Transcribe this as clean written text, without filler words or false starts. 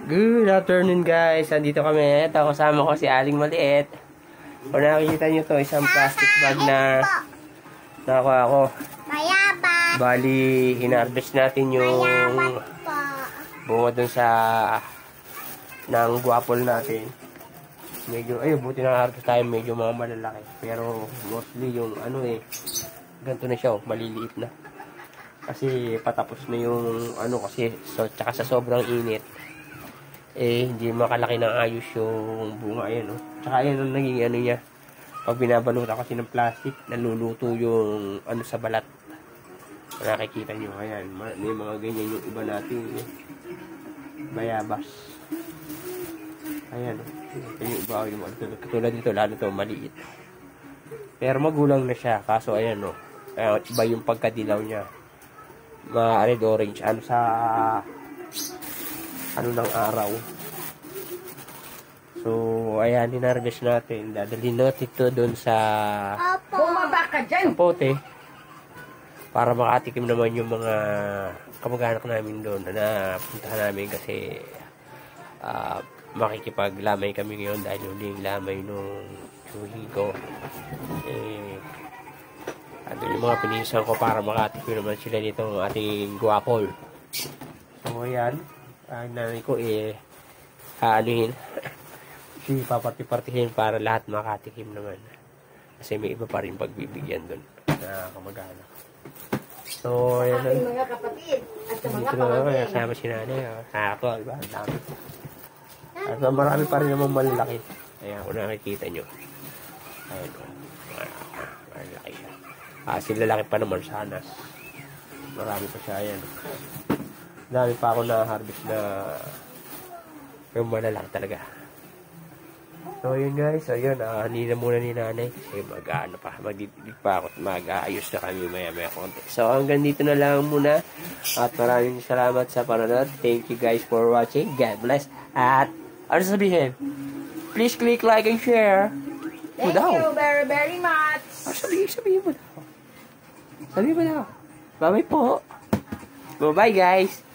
Good afternoon guys, andito kami. Ito, kasama ko si Aling Maliit. Kung nakikita nyo to, isang plastic bag na nakuha ako. Bali, hinarvest natin yung bunga dun sa ng guwapol natin. Medyo, ayun, buti na harvest tayo, medyo mga malalaki. Pero mostly yung ganito na siya, maliliit na. Kasi patapos na yung kasi tsaka sa sobrang init hindi makalaki ng ayos yung bunga. Ayan tsaka ayan ang naging niya, pag binabalutan kasi ng plastic, naluluto yung sa balat. Nakikita nyo, ayan, may mga ganyan yung iba natin bayabas. Ayan yung iba yung katulad dito, lalo to maliit pero magulang na siya, kaso ayan iba yung pagkadilaw niya, red orange sa ng araw. So ayan, hinarvest natin, dadalhin natin ito doon sa pote para makatikim naman yung mga kamag-anak namin doon na puntahan namin, kasi makikipaglamay kami ngayon dahil huling lamay nung chuhi ko. Yung mga pinisan ko para makatikim naman sila dito ng ating guwapol. So ayan, nanay ko papati-partihin para lahat makatikim naman, kasi may iba pa rin pagbibigyan doon na kamag-anak. So ayan, aking mga kapatid at sa mga pamangkin, kasama si nanay. Ako, diba? Ang dami. At marami pa rin naman malalaki. Ayan, kung nakikita nyo, ayan malalaki siya. Sila laki pa naman sana. Marami pa siya. Ayan, dami pa ako na-harvest na yung malalaki talaga. So yun guys, so yun, hanina muna ni nanay kasi magdidig pa ako at mag-aayos na kami maya konti. So hanggang dito na lang muna at maraming salamat sa panonood. Thank you guys for watching. God bless. At ano sabihin? Please click like and share. Thank you very very much. Sabihin mo daw. Sabihin mo daw. Bye-bye po. Bye-bye guys.